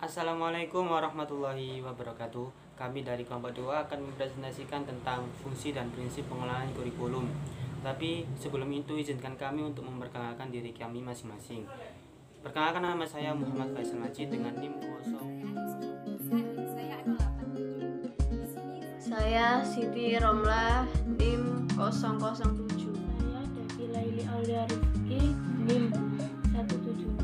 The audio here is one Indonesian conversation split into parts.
Assalamualaikum warahmatullahi wabarakatuh. Kami dari kelompok 2 akan mempresentasikan tentang fungsi dan prinsip pengelolaan kurikulum. Tapi sebelum itu izinkan kami untuk memperkenalkan diri kami masing-masing. Perkenalkan, nama saya Muhammad Faisal Majid dengan NIM 0. Saya Siti Romlah, NIM 007. Saya Devi Laili Aulia Rizky, NIM 176.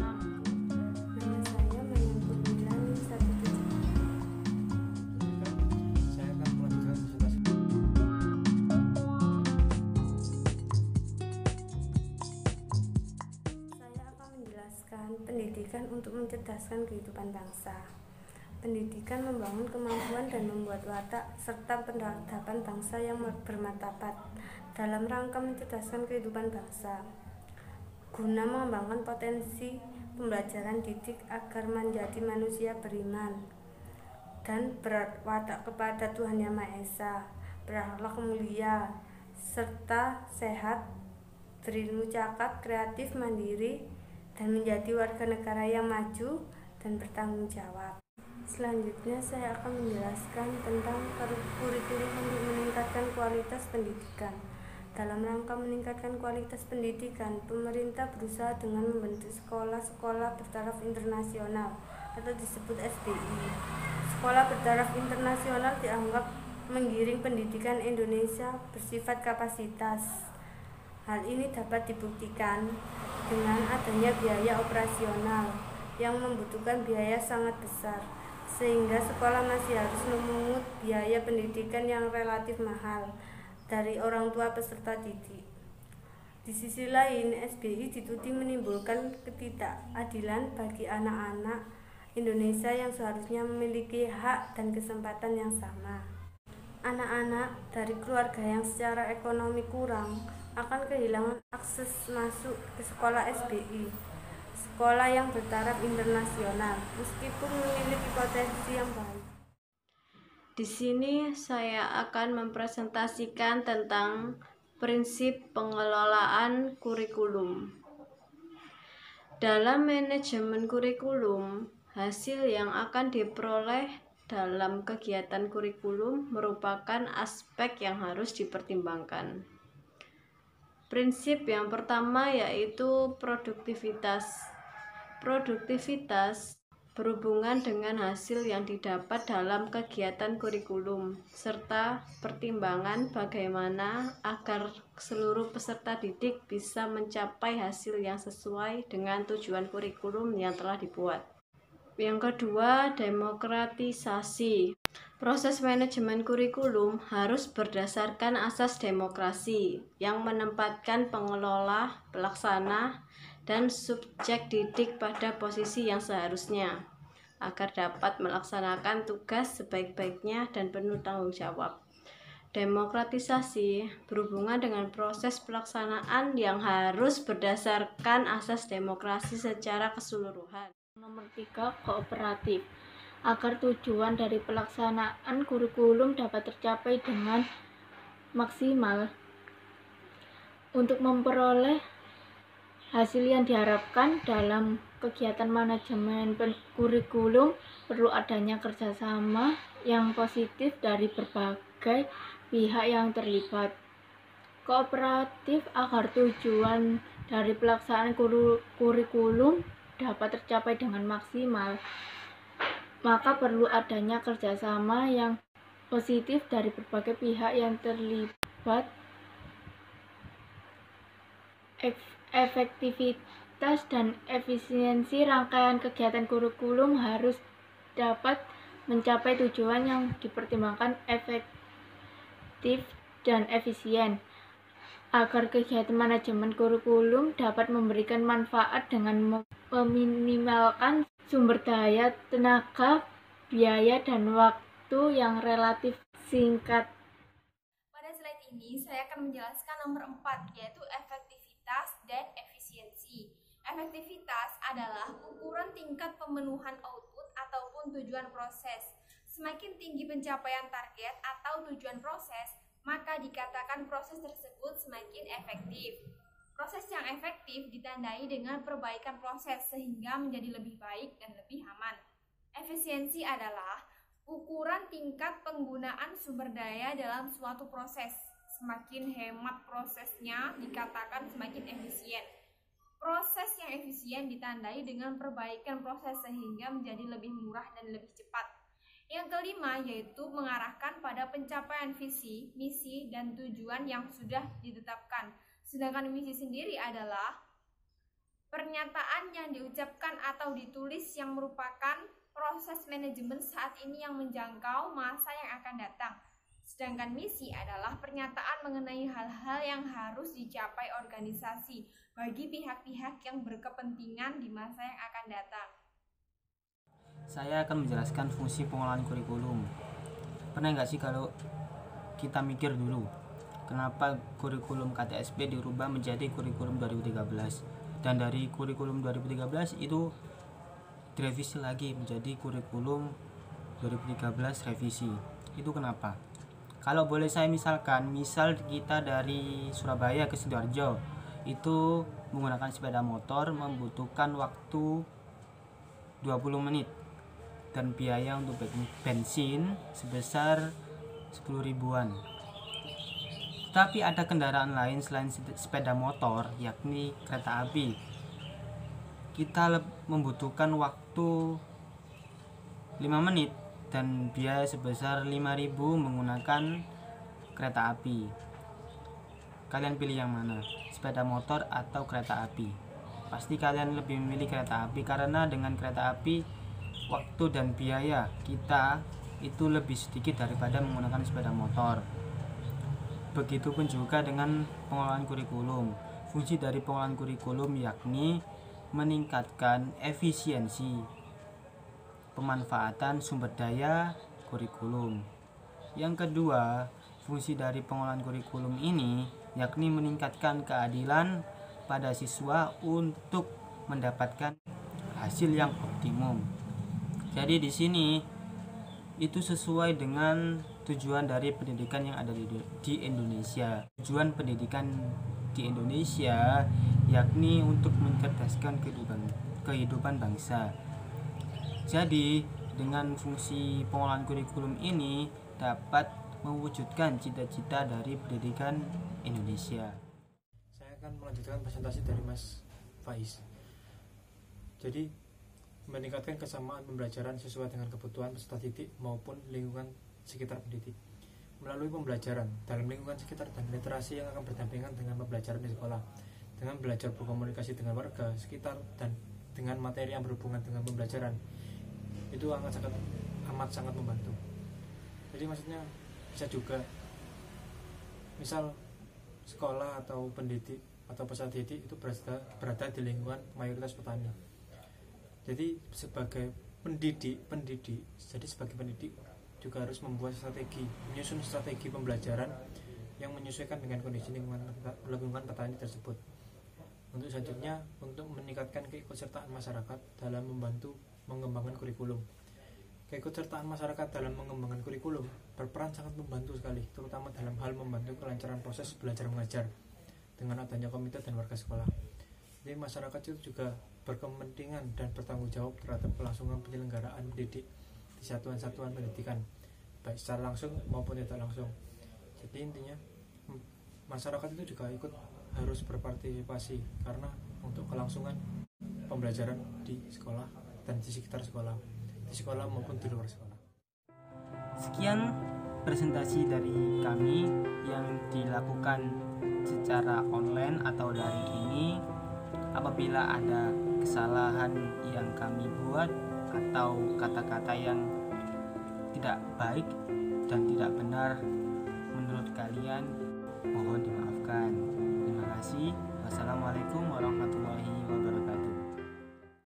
Nama saya Mayan Purnila, NIM 176. Saya akan melanjutkan presentasi. Saya akan menjelaskan pendidikan untuk mencerdaskan kehidupan bangsa. Pendidikan membangun kemampuan dan membuat watak serta peradaban bangsa yang bermartabat dalam rangka mencerdaskan kehidupan bangsa, guna mengembangkan potensi pembelajaran didik agar menjadi manusia beriman dan berwatak kepada Tuhan Yang Maha Esa, berakhlak mulia, serta sehat, berilmu cakap, kreatif, mandiri, dan menjadi warga negara yang maju dan bertanggung jawab. Selanjutnya saya akan menjelaskan tentang kurikulum untuk meningkatkan kualitas pendidikan. Dalam rangka meningkatkan kualitas pendidikan, pemerintah berusaha dengan membentuk sekolah-sekolah bertaraf internasional atau disebut SBI. Sekolah bertaraf internasional dianggap menggiring pendidikan Indonesia bersifat kapasitas. Hal ini dapat dibuktikan dengan adanya biaya operasional yang membutuhkan biaya sangat besar, sehingga sekolah masih harus memungut biaya pendidikan yang relatif mahal dari orang tua peserta didik. Di sisi lain, SBI dituding menimbulkan ketidakadilan bagi anak-anak Indonesia yang seharusnya memiliki hak dan kesempatan yang sama. Anak-anak dari keluarga yang secara ekonomi kurang akan kehilangan akses masuk ke sekolah SBI, sekolah yang bertaraf internasional, meskipun memiliki potensi yang baik. Di sini saya akan mempresentasikan tentang prinsip pengelolaan kurikulum. Dalam manajemen kurikulum, hasil yang akan diperoleh dalam kegiatan kurikulum merupakan aspek yang harus dipertimbangkan. Prinsip yang pertama yaitu produktivitas. Produktivitas berhubungan dengan hasil yang didapat dalam kegiatan kurikulum, serta pertimbangan bagaimana agar seluruh peserta didik bisa mencapai hasil yang sesuai dengan tujuan kurikulum yang telah dibuat. Yang kedua, demokratisasi. Proses manajemen kurikulum harus berdasarkan asas demokrasi yang menempatkan pengelola, pelaksana, dan subjek didik pada posisi yang seharusnya agar dapat melaksanakan tugas sebaik-baiknya dan penuh tanggung jawab. Demokratisasi berhubungan dengan proses pelaksanaan yang harus berdasarkan asas demokrasi secara keseluruhan. Nomor 3, kooperatif. Agar tujuan dari pelaksanaan kurikulum dapat tercapai dengan maksimal, untuk memperoleh hasil yang diharapkan dalam kegiatan manajemen kurikulum perlu adanya kerjasama yang positif dari berbagai pihak yang terlibat. Kooperatif. Agar tujuan dari pelaksanaan kurikulum dapat tercapai dengan maksimal, maka perlu adanya kerjasama yang positif dari berbagai pihak yang terlibat. Efektivitas dan efisiensi rangkaian kegiatan kurikulum harus dapat mencapai tujuan yang dipertimbangkan efektif dan efisien. Agar kegiatan manajemen kurikulum dapat memberikan manfaat dengan meminimalkan sumber daya, tenaga, biaya, dan waktu yang relatif singkat. Pada slide ini saya akan menjelaskan nomor 4, yaitu efektivitas dan efisiensi. Efektivitas adalah ukuran tingkat pemenuhan output ataupun tujuan proses. Semakin tinggi pencapaian target atau tujuan proses, maka dikatakan proses tersebut semakin efektif. Proses yang efektif ditandai dengan perbaikan proses sehingga menjadi lebih baik dan lebih aman. Efisiensi adalah ukuran tingkat penggunaan sumber daya dalam suatu proses. Semakin hemat prosesnya, dikatakan semakin efisien. Proses yang efisien ditandai dengan perbaikan proses sehingga menjadi lebih murah dan lebih cepat. Yang kelima yaitu mengarahkan pada pencapaian visi, misi, dan tujuan yang sudah ditetapkan. Sedangkan misi sendiri adalah pernyataan yang diucapkan atau ditulis yang merupakan proses manajemen saat ini yang menjangkau masa yang akan datang. Sedangkan misi adalah pernyataan mengenai hal-hal yang harus dicapai organisasi bagi pihak-pihak yang berkepentingan di masa yang akan datang. Saya akan menjelaskan fungsi pengelolaan kurikulum. Pernah nggak sih kalau kita mikir dulu, kenapa kurikulum KTSP dirubah menjadi kurikulum 2013? Dan dari kurikulum 2013 itu direvisi lagi menjadi kurikulum 2013 revisi. Itu kenapa? Kalau boleh saya misalkan, misal kita dari Surabaya ke Sidoarjo itu menggunakan sepeda motor membutuhkan waktu 20 menit dan biaya untuk bensin sebesar 10 ribuan. Tapi ada kendaraan lain selain sepeda motor, yakni kereta api. Kita membutuhkan waktu 5 menit dan biaya sebesar 5.000 menggunakan kereta api. Kalian pilih yang mana? Sepeda motor atau kereta api? Pasti kalian lebih memilih kereta api karena dengan kereta api waktu dan biaya kita itu lebih sedikit daripada menggunakan sepeda motor. Begitupun juga dengan pengelolaan kurikulum. Fungsi dari pengelolaan kurikulum yakni meningkatkan efisiensi pemanfaatan sumber daya kurikulum. Yang kedua, fungsi dari pengelolaan kurikulum ini yakni meningkatkan keadilan pada siswa untuk mendapatkan hasil yang optimum. Jadi di sini itu sesuai dengan tujuan dari pendidikan yang ada di Indonesia. Tujuan pendidikan di Indonesia yakni untuk mencerdaskan kehidupan bangsa. Jadi dengan fungsi pengelolaan kurikulum ini dapat mewujudkan cita-cita dari pendidikan Indonesia. Saya akan melanjutkan presentasi dari Mas Faiz. Jadi meningkatkan kesamaan pembelajaran sesuai dengan kebutuhan peserta didik maupun lingkungan sekitar pendidik. Melalui pembelajaran dalam lingkungan sekitar dan literasi yang akan berdampingan dengan pembelajaran di sekolah, dengan belajar berkomunikasi dengan warga sekitar dan dengan materi yang berhubungan dengan pembelajaran, itu amat sangat membantu. Jadi maksudnya bisa juga misal sekolah atau pendidik atau peserta didik itu berada di lingkungan mayoritas petani. Jadi sebagai pendidik juga harus membuat menyusun strategi pembelajaran yang menyesuaikan dengan kondisi lingkungan petani tersebut. Untuk selanjutnya, untuk meningkatkan keikutsertaan masyarakat dalam membantu mengembangkan kurikulum. Keikutsertaan masyarakat dalam mengembangkan kurikulum berperan sangat membantu sekali, terutama dalam hal membantu kelancaran proses belajar mengajar dengan adanya komite dan warga sekolah. Jadi masyarakat itu juga berkepentingan dan bertanggung jawab terhadap kelangsungan penyelenggaraan pendidik di satuan-satuan pendidikan, baik secara langsung maupun tidak langsung. Jadi intinya masyarakat itu juga ikut harus berpartisipasi karena untuk kelangsungan pembelajaran di sekolah dan di sekitar sekolah, di sekolah maupun di luar sekolah. Sekian presentasi dari kami yang dilakukan secara online atau daring ini. Apabila ada kesalahan yang kami buat atau kata-kata yang tidak baik dan tidak benar menurut kalian, mohon dimaafkan. Terima kasih. Wassalamualaikum warahmatullahi wabarakatuh.